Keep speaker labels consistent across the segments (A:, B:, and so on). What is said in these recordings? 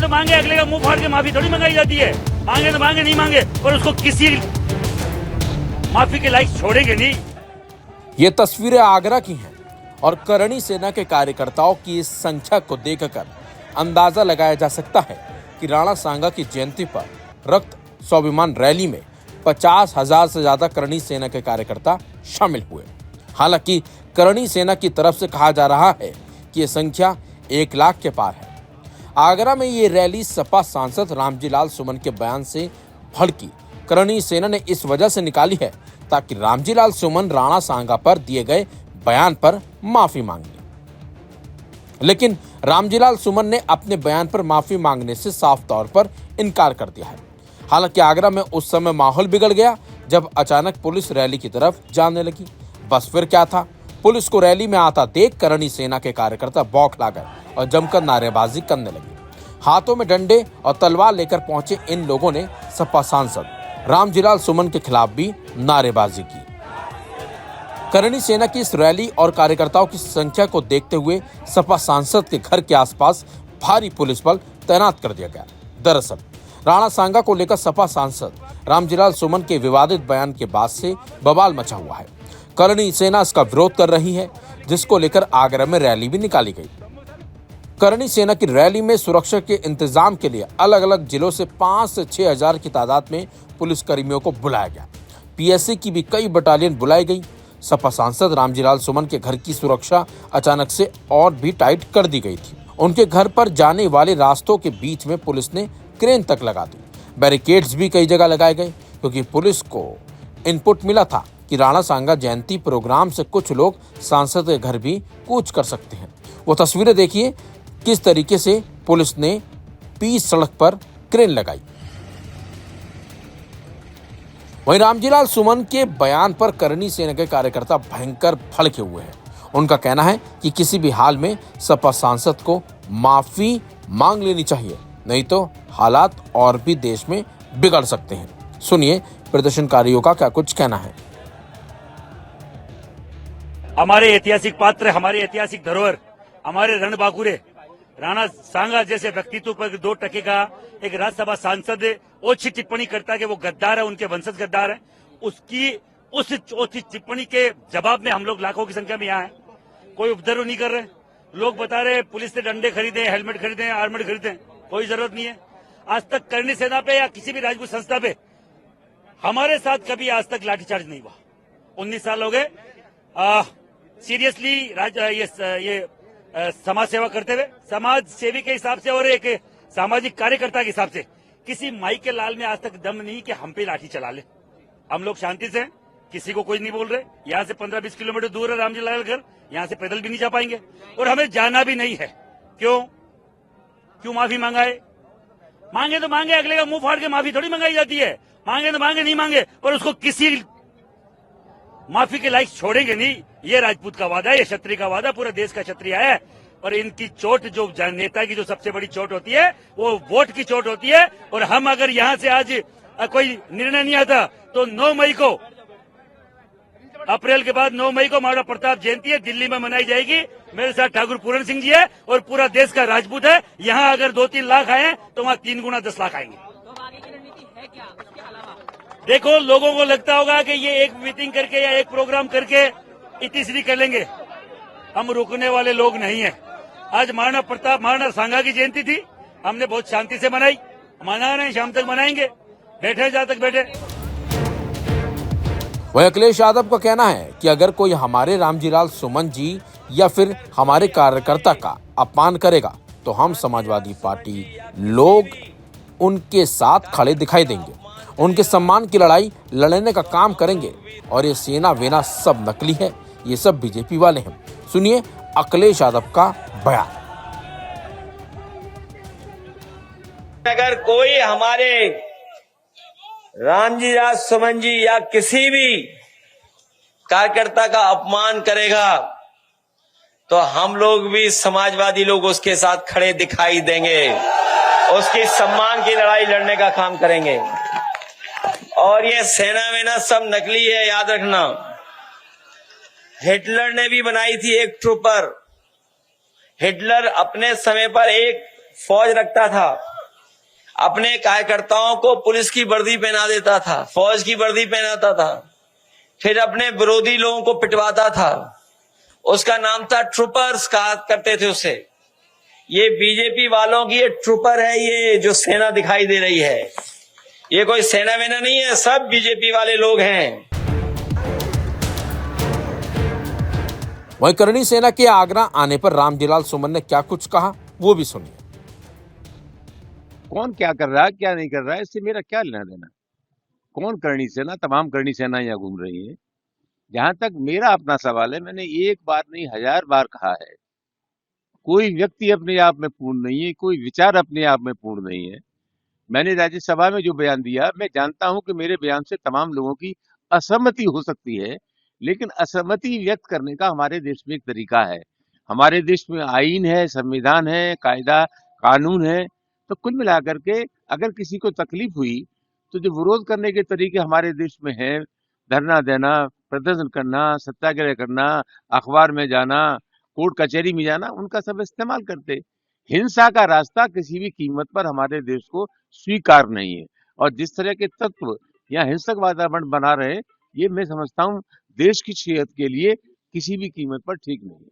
A: तो मांगे, अगले का मुंह फाड़ के माफी थोड़ी मंगाई जाती है। मांगे तो मांगे, नहीं मांगे और उसको किसी माफी के लायक छोड़ेंगे नहीं।
B: ये तस्वीरें आगरा की हैं और करणी सेना के कार्यकर्ताओं की इस संख्या को देखकर अंदाजा लगाया जा सकता है कि राणा सांगा की जयंती पर रक्त स्वाभिमान रैली में 50,000 से ज्यादा करणी सेना के कार्यकर्ता शामिल हुए। हालांकि करणी सेना की तरफ से कहा जा रहा है कि ये संख्या 1 लाख के पार है। आगरा में ये रैली सपा सांसद रामजी लाल सुमन के बयान से भड़की करणी सेना ने इस वजह से निकाली है ताकि रामजी लाल सुमन राणा सांगा पर दिए गए बयान पर माफी मांग ले। लेकिन रामजी लाल सुमन ने अपने बयान पर माफी मांगने से साफ तौर पर इनकार कर दिया है। हालांकि आगरा में उस समय माहौल बिगड़ गया जब अचानक पुलिस रैली की तरफ जाने लगी। बस फिर क्या था, पुलिस को रैली में आता देख करणी सेना के कार्यकर्ता बौखला गए और जमकर नारेबाजी करने लगे। हाथों में डंडे और तलवार लेकर पहुंचे इन लोगों ने सपा सांसद रामजी लाल सुमन के खिलाफ भी नारेबाजी की। करणी सेना की इस रैली और कार्यकर्ताओं की संख्या को देखते हुए सपा सांसद के घर के आसपास भारी पुलिस बल तैनात कर दिया गया। दरअसल राणा सांगा को लेकर सपा सांसद रामजी लाल सुमन के विवादित बयान के बाद से बवाल मचा हुआ है। करणी सेना इसका विरोध कर रही है, जिसको लेकर आगरा में रैली भी निकाली गई। करणी सेना की रैली में सुरक्षा के इंतजाम के लिए अलग अलग जिलों से 5 से 6 हजार की तादाद में पुलिस कर्मियों को बुलाया गया। पीएससी की भी कई बटालियन बुलाई गई। सपा सांसद रामजी लाल सुमन के घर की सुरक्षा अचानक से और भी टाइट कर दी गई थी। उनके घर पर जाने वाले रास्तों के बीच में पुलिस ने क्रेन तक लगा दी। बैरिकेड्स भी कई जगह लगाए गए क्योंकि पुलिस को इनपुट मिला था कि राणा सांगा जयंती प्रोग्राम से कुछ लोग सांसद के घर भी कूच कर सकते हैं। वो तस्वीरें देखिए किस तरीके से पुलिस ने पीच सड़क पर क्रेन लगाई। वहीं रामजी लाल सुमन के बयान पर करणी सेना के कार्यकर्ता भयंकर भड़के हुए हैं। उनका कहना है कि किसी भी हाल में सपा सांसद को माफी मांग लेनी चाहिए, नहीं तो हालात और भी देश में बिगड़ सकते हैं। सुनिए प्रदर्शनकारियों का क्या कुछ कहना है।
A: हमारे ऐतिहासिक पात्र, हमारे ऐतिहासिक धरोहर, हमारे रणबांकुरे राणा सांगा जैसे व्यक्तित्व पर 2 टके का एक राज्यसभा सांसद ओछी टिप्पणी करता है कि वो गद्दार है, उनके वंशज गद्दार है। उसकी उस ओछी टिप्पणी के जवाब में हम लोग लाखों की संख्या में यहाँ हैं। कोई उपद्रव नहीं कर रहे। लोग बता रहे पुलिस से डंडे खरीदे, हेलमेट खरीदे, आर्मर खरीदे, कोई जरूरत नहीं है। आज तक करणी सेना पे या किसी भी राजपूत संस्था पे हमारे साथ कभी आज तक लाठीचार्ज नहीं हुआ। 19 साल हो गए सीरियसली ये समाज सेवा करते हुए, समाज सेवी के हिसाब से और एक सामाजिक कार्यकर्ता के हिसाब से किसी माई के लाल में आज तक दम नहीं कि हम पे लाठी चला ले। हम लोग शांति से, किसी को कोई नहीं बोल रहे। यहाँ से 15-20 किलोमीटर दूर है रामजी लाल घर, यहाँ से पैदल भी नहीं जा पाएंगे और हमें जाना भी नहीं है। क्यों माफी मंगाए? मांगे तो मांगे, अगले का मुंह फाड़ के माफी थोड़ी मंगाई जाती है। मांगे तो मांगे, नहीं मांगे और उसको किसी माफी के लायक छोड़ेंगे नहीं। ये राजपूत का वादा है, ये क्षत्रिय का वादा, पूरा देश का क्षत्रिय है। और इनकी चोट, जो नेता की जो सबसे बड़ी चोट होती है वो वोट की चोट होती है। और हम अगर यहाँ से आज कोई निर्णय नहीं आता तो 9 मई को, अप्रैल के बाद 9 मई को महाराणा प्रताप जयंती है, दिल्ली में मनाई जाएगी। मेरे साथ ठाकुर पूरन सिंह जी है और पूरा देश का राजपूत है। यहाँ अगर 2-3 लाख आए तो वहाँ 3 गुना 10 लाख आएंगे। देखो, लोगों को लगता होगा कि ये एक मीटिंग करके या एक प्रोग्राम करके इतनी कर लेंगे। हम रुकने वाले लोग नहीं हैं। आज महाराणा सांगा की जयंती थी, हमने बहुत शांति से मनाई, मना रहे हैं, शाम तक मनाएंगे, बैठे जहां तक बैठे।
B: वहीं अखिलेश यादव का कहना है कि अगर कोई हमारे रामजी लाल सुमन जी या फिर हमारे कार्यकर्ता का अपमान करेगा तो हम समाजवादी पार्टी लोग उनके साथ खड़े दिखाई देंगे, उनके सम्मान की लड़ाई लड़ने का काम करेंगे। और ये सेना वेना सब नकली है, ये सब बीजेपी वाले हैं। सुनिए अखिलेश यादव का बयान।
C: अगर कोई हमारे रामजी लाल सुमन जी या किसी भी कार्यकर्ता का अपमान करेगा तो हम लोग भी समाजवादी लोग उसके साथ खड़े दिखाई देंगे, उसकी सम्मान की लड़ाई लड़ने का काम करेंगे। और ये सेना वेना सब नकली है, याद रखना। हिटलर ने भी बनाई थी एक ट्रूपर। हिटलर अपने समय पर एक फौज रखता था अपने कार्यकर्ताओं को पुलिस की वर्दी पहना देता था, फौज की वर्दी पहनाता था, फिर अपने विरोधी लोगों को पिटवाता था। उसका नाम था ट्रूपर्स, कहा करते थे उसे। ये बीजेपी वालों की ये ट्रूपर है, ये जो सेना दिखाई दे रही है, ये कोई सेना वेना नहीं है, सब बीजेपी वाले लोग हैं।
B: वहीं करणी सेना के आगरा आने पर रामजीलाल सुमन ने क्या कुछ कहा, वो भी सुनिए।
D: कौन क्या कर रहा है क्या नहीं कर रहा है, इससे मेरा क्या लेना देना। कौन करणी सेना, तमाम करणी सेना यहाँ घूम रही है। जहां तक मेरा अपना सवाल है, मैंने एक बार नहीं 1000 बार कहा है, कोई व्यक्ति अपने आप में पूर्ण नहीं है, कोई विचार अपने आप में पूर्ण नहीं है। मैंने राज्यसभा में जो बयान दिया, मैं जानता हूं कि मेरे बयान से तमाम लोगों की असहमति हो सकती है, लेकिन असहमति व्यक्त करने का हमारे देश में एक तरीका है। हमारे देश में आईन है, संविधान है, कायदा कानून है। तो कुल मिलाकर के अगर किसी को तकलीफ हुई तो जो विरोध करने के तरीके हमारे देश में हैं, धरना देना, प्रदर्शन करना, सत्याग्रह करना, अखबार में जाना, कोर्ट कचहरी में जाना, उनका सब इस्तेमाल करते। हिंसा का रास्ता किसी भी कीमत पर हमारे देश को स्वीकार नहीं है। और जिस तरह के तत्व यहाँ हिंसक वातावरण बना रहे, ये मैं समझता हूँ देश की सेहत के लिए किसी भी कीमत पर ठीक नहीं है।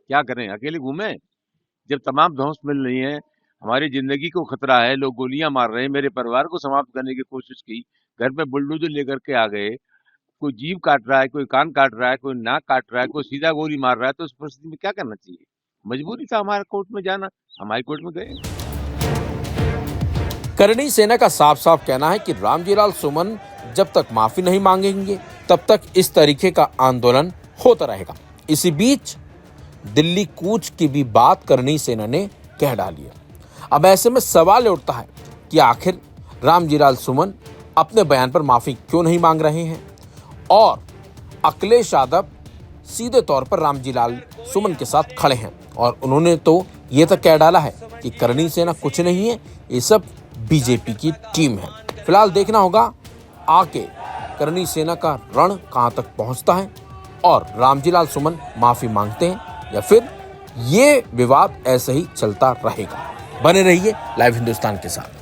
D: क्या करें, अकेले घूमे? जब तमाम ध्वंस मिल रही है, हमारी जिंदगी को खतरा है, लोग गोलियां मार रहे हैं, मेरे परिवार को समाप्त करने की कोशिश की, घर पे बुलडोजर लेकर के आ गए, कोई जीभ काट रहा है, कोई कान काट रहा है, कोई नाक काट रहा है, कोई सीधा गोली मार रहा है, तो उस परिस्थिति में क्या करना चाहिए? मजबूरी था हमारे कोर्ट में जाना, हम हाई कोर्ट में गए।
B: करणी सेना का साफ साफ कहना है कि रामजीलाल सुमन जब तक माफी नहीं मांगेंगे तब तक इस तरीके का आंदोलन होता रहेगा। इसी बीच दिल्ली कूच की भी बात करणी सेना ने कह डाली है। अब ऐसे में सवाल उठता है कि आखिर रामजीलाल सुमन अपने बयान पर माफी क्यों नहीं मांग रहे हैं, और अखिलेश यादव सीधे तौर पर रामजीलाल सुमन के साथ खड़े हैं और उन्होंने तो ये तक कह डाला है कि करणी सेना कुछ नहीं है, ये सब बीजेपी की टीम है। फिलहाल देखना होगा आके करणी सेना का रण कहां तक पहुंचता है और रामजीलाल सुमन माफी मांगते हैं या फिर ये विवाद ऐसे ही चलता रहेगा। बने रहिए लाइव हिंदुस्तान के साथ।